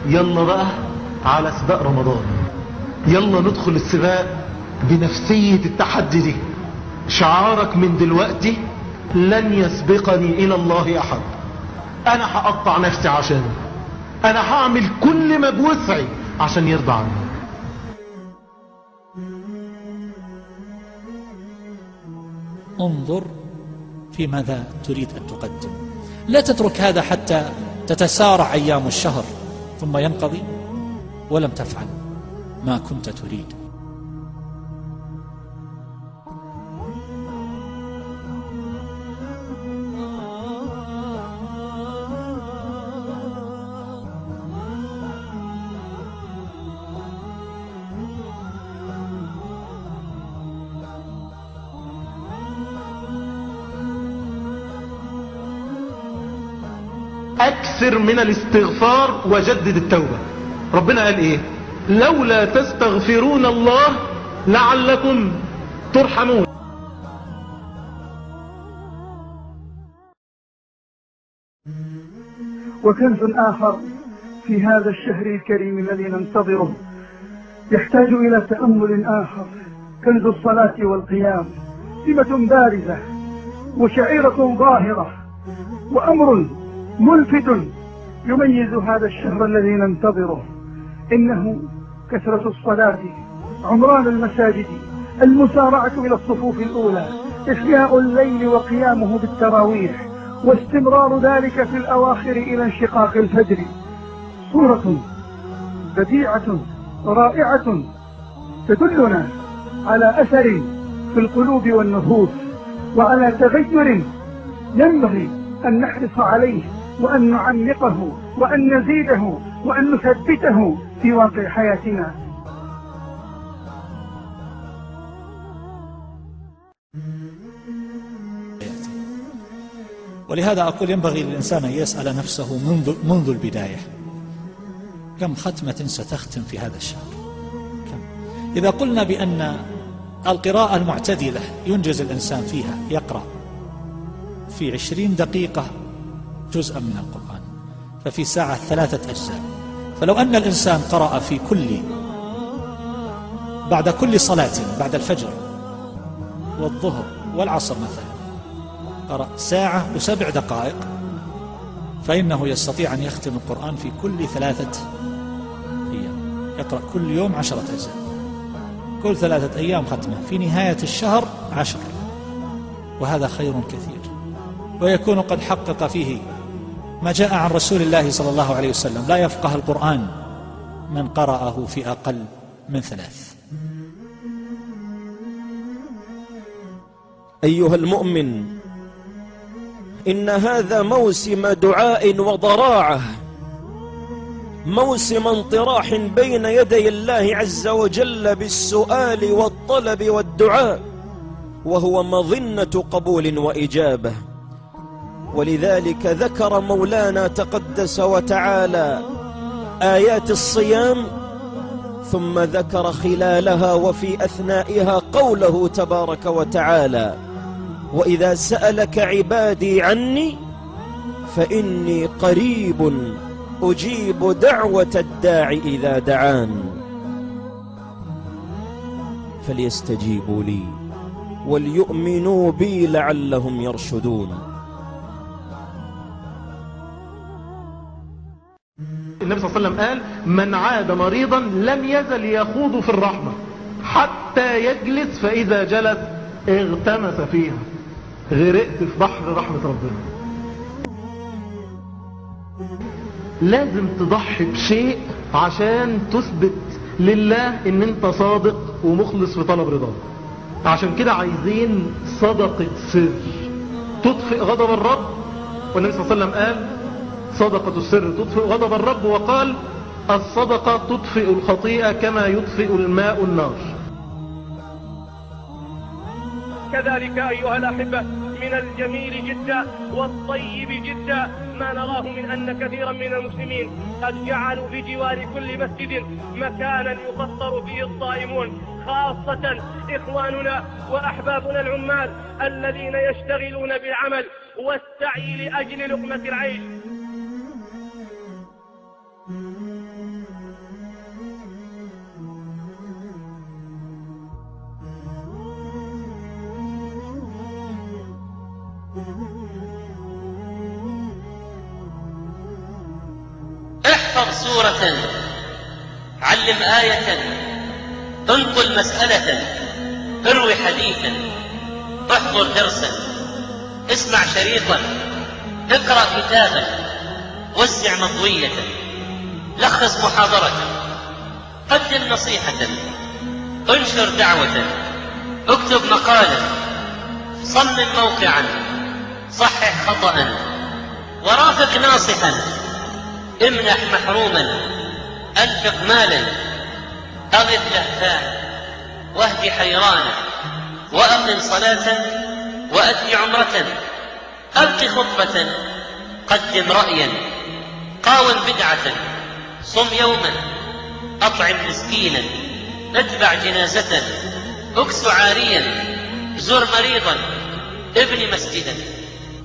يلا بقى على سباق رمضان، يلا ندخل السباق بنفسية التحدي دي. شعارك من دلوقتي: لن يسبقني إلى الله أحد. أنا هقطع نفسي عشانه، أنا هعمل كل ما بوسعي عشان يرضى عني. انظر في ماذا تريد أن تقدم، لا تترك هذا حتى تتسارع أيام الشهر ثم ينقضي ولم تفعل ما كنت تريد. أكثر من الاستغفار وجدد التوبة. ربنا قال إيه؟ لولا تستغفرون الله لعلكم ترحمون. وكنز آخر في هذا الشهر الكريم الذي ننتظره يحتاج إلى تأمل آخر، كنز الصلاة والقيام. سمة بارزة وشعيرة ظاهرة وأمر ملفت يميز هذا الشهر الذي ننتظره، إنه كثرة الصلاة، عمران المساجد، المسارعة إلى الصفوف الأولى، إحياء الليل وقيامه بالتراويح، واستمرار ذلك في الأواخر إلى انشقاق الفجر. صورة بديعة رائعة تدلنا على أثر في القلوب والنفوس، وعلى تغير ينبغي أن نحرص عليه وأن نعمقه وأن نزيده وأن نثبته في واقع حياتنا. ولهذا أقول ينبغي للإنسان أن يسأل نفسه منذ البداية: كم ختمة ستختم في هذا الشهر؟ كم؟ إذا قلنا بأن القراءة المعتدلة ينجز الإنسان فيها، يقرأ في 20 دقيقة جزءا من القرآن، ففي ساعة 3 أجزاء. فلو أن الإنسان قرأ في بعد كل صلاة، بعد الفجر والظهر والعصر مثلا، قرأ ساعة و7 دقائق، فإنه يستطيع أن يختم القرآن في كل 3 أيام. يقرأ كل يوم 10 أجزاء، كل 3 أيام ختمة، في نهاية الشهر 10، وهذا خير كثير، ويكون قد حقق فيه ما جاء عن رسول الله صلى الله عليه وسلم: لا يفقه القرآن من قرأه في أقل من 3. أيها المؤمن، إن هذا موسم دعاء وضراعة، موسم انطراح بين يدي الله عز وجل بالسؤال والطلب والدعاء، وهو مظنة قبول وإجابة. ولذلك ذكر مولانا تقدس وتعالى آيات الصيام، ثم ذكر خلالها وفي أثنائها قوله تبارك وتعالى: وإذا سألك عبادي عني فإني قريب أجيب دعوة الداع إذا دعان فليستجيبوا لي وليؤمنوا بي لعلهم يرشدون. النبي صلى الله عليه وسلم قال: من عاد مريضا لم يزل يخوض في الرحمة حتى يجلس، فإذا جلس اغتمس فيها. غرقت في بحر رحمة ربنا. لازم تضحي بشيء عشان تثبت لله ان انت صادق ومخلص في طلب رضاه. عشان كده عايزين صدقة سر تطفئ غضب الرب، والنبي صلى الله عليه وسلم قال صدقة السر تطفئ غضب الرب، وقال الصدقة تطفئ الخطيئة كما يطفئ الماء النار. كذلك أيها الأحبة من الجميل جدا والطيب جدا ما نراه من أن كثيرا من المسلمين قد جعلوا بجوار كل مسجد مكانا يفطر فيه الصائمون، خاصة إخواننا وأحبابنا العمال الذين يشتغلون بالعمل والسعي لأجل لقمة العيش. احفظ سورة، علم آية، انقل مسألة، اروي حديثا، احضر درسا، اسمع شريطا، اقرأ كتابا، وزع مطوية، لخص محاضرة، قدم نصيحة، انشر دعوة، اكتب مقالا، صمم موقعا، صحح خطأ، ورافق ناصحا، امنح محروما، انفق مالا، اغث لهفانا، واهد حيرانا، واقم صلاة، وأد عمرة، ألق خطبة، قدم رأيا، قاوم بدعة، صم يوما، أطعم مسكينا، اتبع جنازة، اكس عاريا، زر مريضا، ابن مسجدا،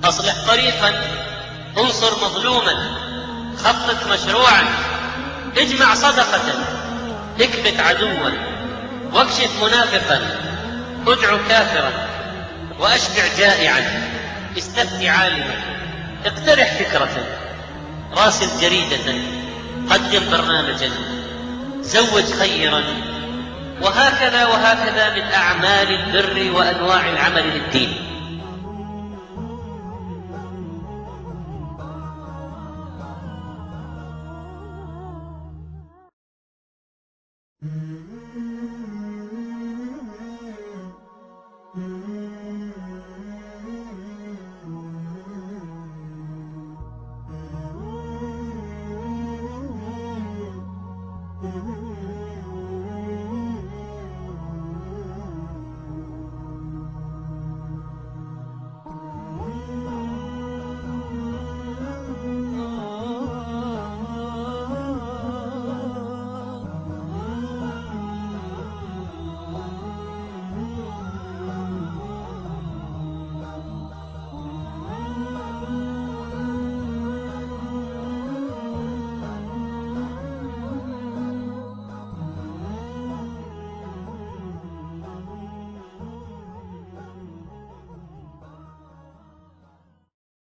أصلح طريقا، انصر مظلوما، خطط مشروعا، اجمع صدقة، اكبت عدوا، واكشف منافقا، ادعو كافرا، واشبع جائعا، استفتي عالما، اقترح فكرة، راسل جريدة، قدم برنامجا، زوج خيرا، وهكذا وهكذا من أعمال البر وأنواع العمل للدين.